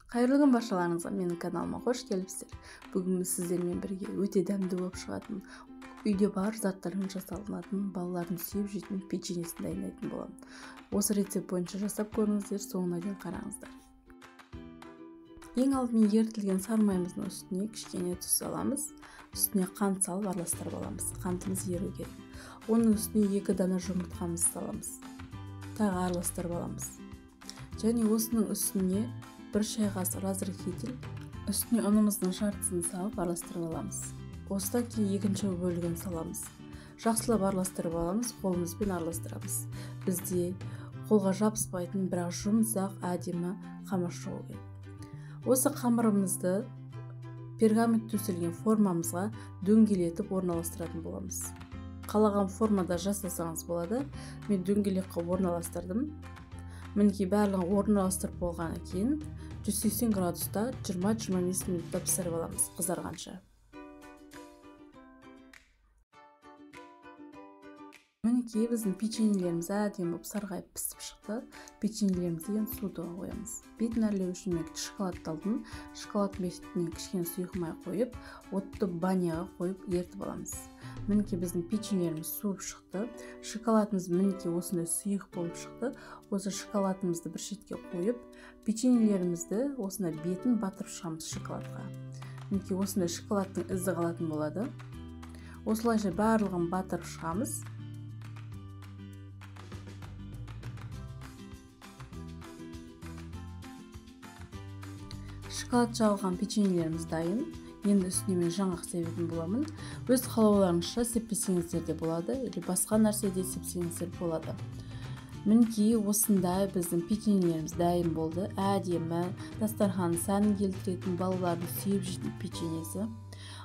Қайырлы күн баршаларыңызға, менің каналыма қош келіпсіздер. Бүгін сіздермен бірге өте дәмді болып шығатын, үйде бар заттармен жасалынатын, балалардың сүйіп жейтін печеньесін дайындайтын боламын. Осы рецепт бойынша жасап көріңіздер, соңына дейін қараңыздар. Ең алдымен ерітілген сары майымыздың үстіне кішкене тұз саламыз. Үстіне қант салып араластырып аламыз. Қантымыз еру керек. Оның үстіне 2 дана жұмыртқамызды саламыз. Тағы араластырып аламыз. Және осының үстіне 1 шай қасық разрыхитель, үстіне ұнымыздың жартысын салып араластырып аламыз. Осыдан кейін екінші бөлігін саламыз. Жақсылап араластырып аламыз, қолымызбен араластырамыз. Бізде қолға жабыспайтын, бірақ жұмсақ, әдемі қамыр шығу керек. Осы қамырымызды пергамент төселген формамызға дөңгелетіп орналастыратын боламыз. Қалаған формада жасасаңыз болады. Мен дөңгелек қылып орналастырдым. Мінекей барлығын орналастырып болғаннан кейін 180 градуста 20-25 минутта пісіріп аламыз, қызарғанша. Мінекей біздің печеньелеріміз әдемі болып сарғайып пісіп шықты. Печеньелерімізді енді суытуға қоямыз. Бетін әрлеу үшін мен шоколадты алдым. Шоколад бетіне кішкене сұйық май қойып, отты баняға қойып ертіп аламыз. Мінекей біздің печеньелеріміз суып шықты. Шоколадымыз мінекей осындай сұйық болып шықты. Осы шоколадымызды бір шетке қойып, печеньелерімізді осындай бетін батырып шығамыз шоколадқа. Мінекей осындай шоколадтың ізі қалатын болады. Осылайша барлығын батырып шығамыз. Шоколад жағылған печеньелеріміз дайын. Енді үстіне мен жаңғақ себетін боламын. Өз қалауларыңызша сеппесеңіздер де болады, или басқа нәрседе сепсеңіздер болады. Мінекей осындай біздің печеньелеріміз дайын болды. Әдемі, дастархан сәнін келтіретін, балалардың сүйіп жейтін печеньесі.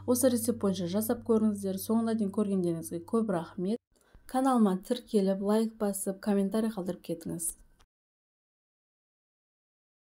Осы рецепт бойынша жасап көріңіздер. Соңына дейін көргендеріңізге көп рахмет. Каналыма тіркеліп, лайк басып, комментарий қалдырып кетіңіз.